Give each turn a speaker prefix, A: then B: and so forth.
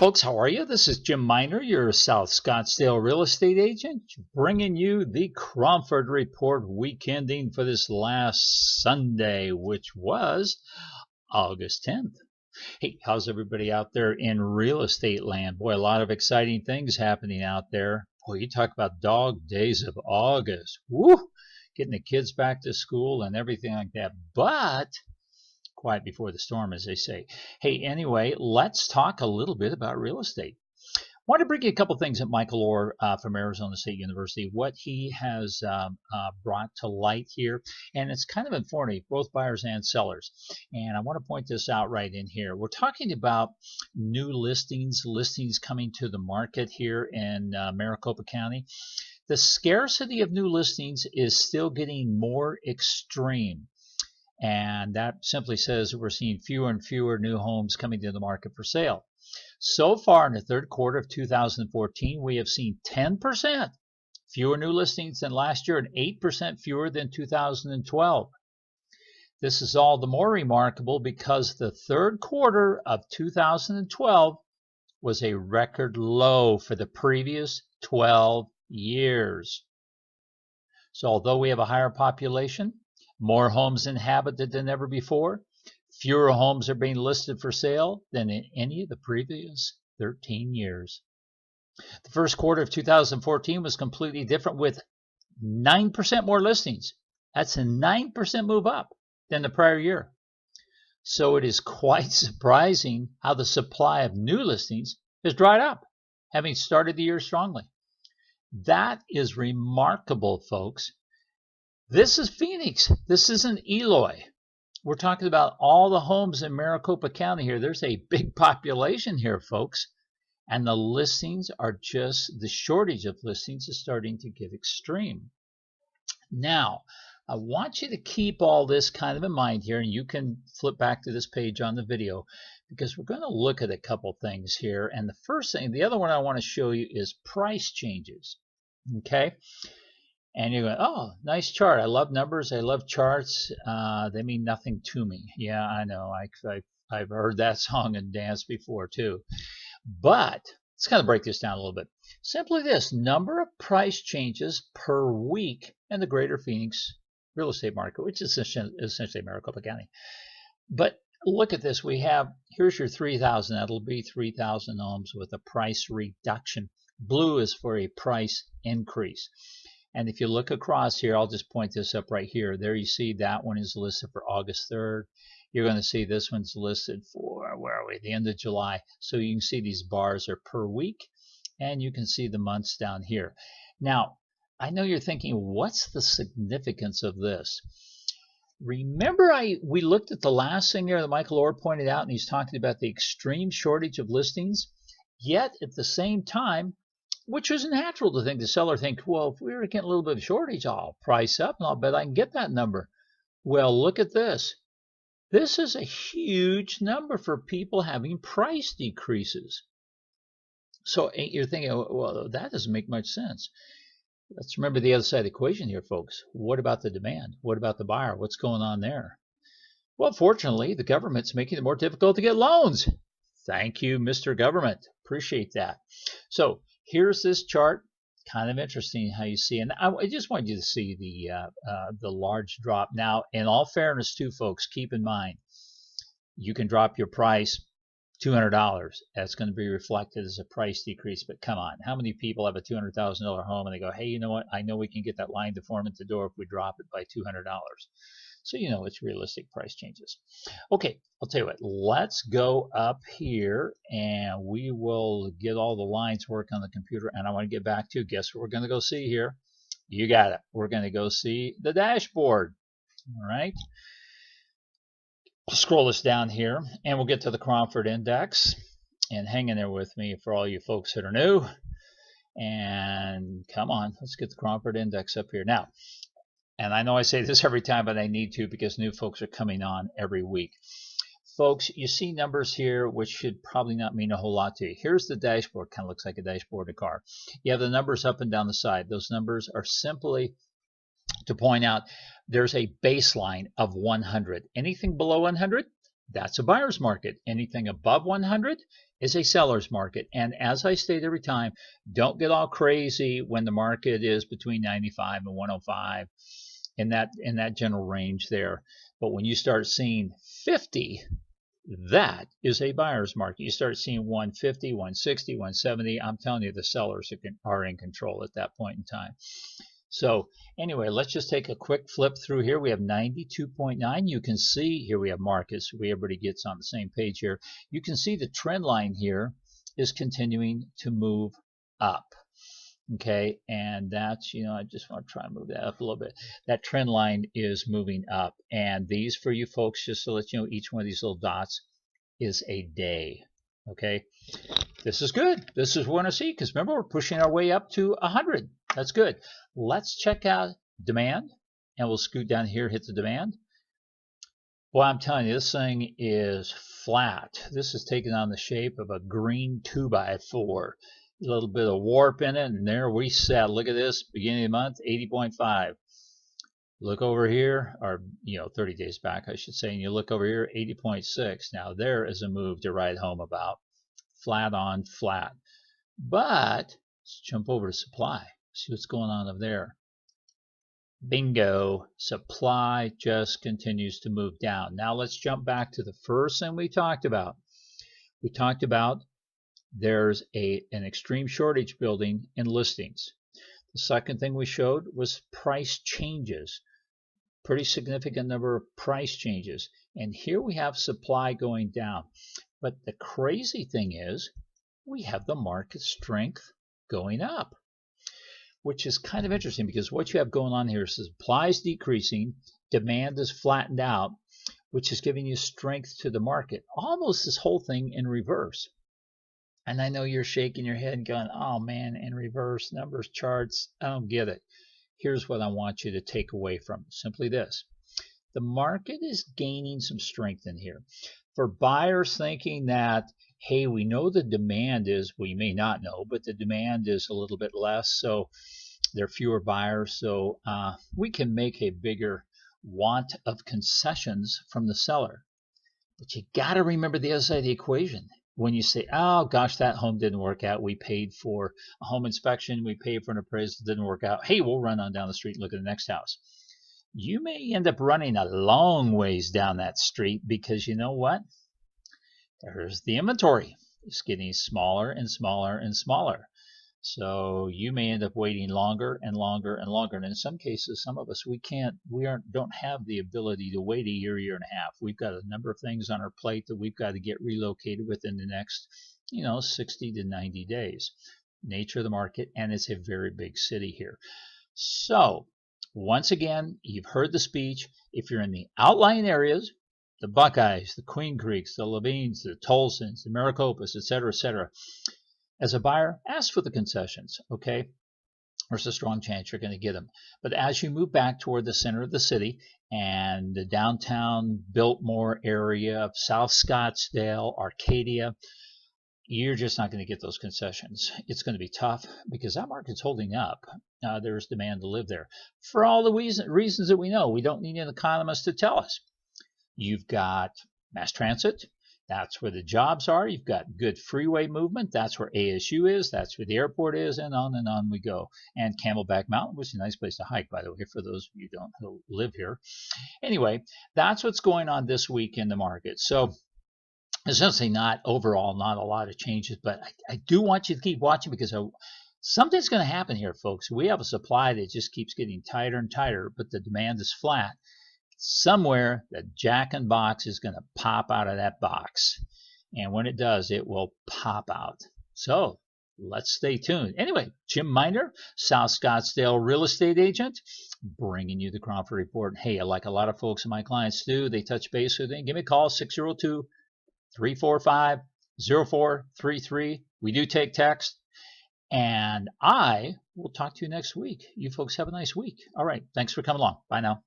A: folks, how are you? This is Jim Miner, your South Scottsdale real estate agent, bringing you the Cromford Report weekending for this last Sunday, which was August 10th. Hey, how's everybody out there in real estate land? Boy, a lot of exciting things happening out there. Boy, you talk about dog days of August. Woo! Getting the kids back to school and everything like that. But quiet before the storm, as they say. Hey, anyway, let's talk a little bit about real estate. I want to bring you a couple things that Michael Orr from Arizona State University, what he has brought to light here. And it's kind of informative, both buyers and sellers. And I want to point this out right in here. We're talking about new listings coming to the market here in Maricopa County. The scarcity of new listings is still getting more extreme. And that simply says that we're seeing fewer and fewer new homes coming to the market for sale. So far in the third quarter of 2014, we have seen 10% fewer new listings than last year and 8% fewer than 2012. This is all the more remarkable because the third quarter of 2012 was a record low for the previous 12 years. So although we have a higher population, more homes inhabited than ever before, fewer homes are being listed for sale than in any of the previous 13 years. The first quarter of 2014 was completely different with 9% more listings. That's a 9% move up than the prior year. So it is quite surprising how the supply of new listings has dried up, having started the year strongly. That is remarkable, folks. This is Phoenix. This isn't Eloy. We're talking about all the homes in Maricopa County here. There's a big population here, folks. And the listings are the shortage of listings is starting to get extreme. Now, I want you to keep all this kind of in mind here, and you can flip back to this page on the video because we're going to look at a couple things here. And the first thing, the other one I want to show you is price changes. Okay? And you're going, oh, nice chart. I love numbers. I love charts. They mean nothing to me. Yeah, I know. I've heard that song and danced before too. But let's kind of break this down a little bit. Simply this, number of price changes per week in the greater Phoenix real estate market, which is essentially Maricopa County. But look at this. Here's your 3,000. That'll be 3,000 homes with a price reduction. Blue is for a price increase. And if you look across here, I'll just point this up right here. There you see that one is listed for August 3rd. You're going to see this one's listed for, where are we, the end of July. So you can see these bars are per week, and you can see the months down here. Now, I know you're thinking, what's the significance of this? Remember we looked at the last thing here that Michael Orr pointed out, and he's talking about the extreme shortage of listings, yet at the same time, which is natural to think, the seller think, well, if we were getting a little bit of shortage, I'll price up and I'll bet I can get that number. Well, look at this. This is a huge number for people having price decreases. So you're thinking, well, that doesn't make much sense. Let's remember the other side of the equation here, folks. What about the demand? What about the buyer? What's going on there? Well, fortunately, the government's making it more difficult to get loans. Thank you, Mr. Government. Appreciate that. So here's this chart. Kind of interesting how you see, and I just want you to see the large drop. Now, in all fairness, too, folks, keep in mind you can drop your price $200. That's going to be reflected as a price decrease. But come on, how many people have a $200,000 home and they go, hey, you know what? I know we can get that line to form at the door if we drop it by $200. So you know it's realistic price changes. Okay, I'll tell you what, let's go up here and we will get all the lines working on the computer. And I want to get back to, guess what we're going to go see here? You got it. We're going to go see the dashboard. All right. I'll scroll this down here and we'll get to the Cromford Index. And hang in there with me for all you folks that are new. And come on, let's get the Cromford Index up here. Now, and I know I say this every time, but I need to because new folks are coming on every week. Folks, you see numbers here which should probably not mean a whole lot to you. Here's the dashboard. Kind of looks like a dashboard of a car. You have the numbers up and down the side. Those numbers are simply to point out there's a baseline of 100. Anything below 100, that's a buyer's market. Anything above 100 is a seller's market. And as I state every time, don't get all crazy when the market is between 95 and 105 in that general range there. But when you start seeing 50, that is a buyer's market. You start seeing 150, 160, 170. I'm telling you, the sellers are in control at that point in time. So anyway, let's just take a quick flip through here. We have 92.9. You can see here we have markets. Everybody gets on the same page here. You can see the trend line here is continuing to move up. Okay, and that's, I just want to try and move that up a little bit. That trend line is moving up. And these, for you folks, just to let you know, each one of these little dots is a day. Okay, this is good. This is what we want to see, because remember, we're pushing our way up to 100. That's good. Let's check out demand, and we'll scoot down here, hit the demand. Well, I'm telling you, this thing is flat. This is taking on the shape of a green 2x4. A little bit of warp in it, and there we sat. Look at this, beginning of the month, 80.5. Look over here, or 30 days back, I should say, and you look over here, 80.6. Now there is a move to write home about. Flat on flat. But let's jump over to supply. See what's going on over there. Bingo. Supply just continues to move down. Now let's jump back to the first thing we talked about. We talked about there's an extreme shortage building in listings. The second thing we showed was price changes. Pretty significant number of price changes. And here we have supply going down. But the crazy thing is we have the market strength going up, which is kind of interesting, because what you have going on here is supply is decreasing, demand is flattened out, which is giving you strength to the market. Almost this whole thing in reverse. And I know you're shaking your head and going, oh man, in reverse, numbers, charts, I don't get it. Here's what I want you to take away from it. Simply this. The market is gaining some strength in here. For buyers thinking that, hey, we know the demand is, we may not know, but the demand is a little bit less, so there are fewer buyers, so we can make a bigger want of concessions from the seller. But you got to remember the other side of the equation. When you say, oh gosh, that home didn't work out, we paid for a home inspection, we paid for an appraisal, didn't work out, hey, we'll run on down the street and look at the next house. You may end up running a long ways down that street, because you know what? There's the inventory. It's getting smaller and smaller and smaller. So you may end up waiting longer and longer and longer. And in some cases, some of us, don't have the ability to wait a year, year and a half. We've got a number of things on our plate that we've got to get relocated within the next, 60 to 90 days. Nature of the market, and it's a very big city here. So once again, you've heard the speech. If you're in the outlying areas, the Buckeyes, the Queen Creeks, the Levines, the Tolsons, the Maricopas, etc., etc., as a buyer, ask for the concessions, okay? There's a strong chance you're going to get them. But as you move back toward the center of the city and the downtown Biltmore area of South Scottsdale, Arcadia, you're just not going to get those concessions. It's going to be tough, because that market's holding up. There's demand to live there. For all the reasons that we know, we don't need an economist to tell us. You've got mass transit. That's where the jobs are. You've got good freeway movement. That's where ASU is. That's where the airport is, and on we go. And Camelback Mountain, which is a nice place to hike, by the way, for those of you who live here. Anyway, that's what's going on this week in the market. So essentially not a lot of changes, but I do want you to keep watching, because something's going to happen here, folks. We have a supply that just keeps getting tighter and tighter, but the demand is flat. Somewhere the Jack in Box is going to pop out of that box, and when it does, it will pop out. So let's stay tuned. Anyway, Jim Miner, South Scottsdale real estate agent, bringing you the Cromford Report. Hey, like a lot of folks and my clients do, they touch base with me. Give me a call, 602-345-0433. We do take text, and I will talk to you next week. You folks have a nice week. All right, thanks for coming along. Bye now.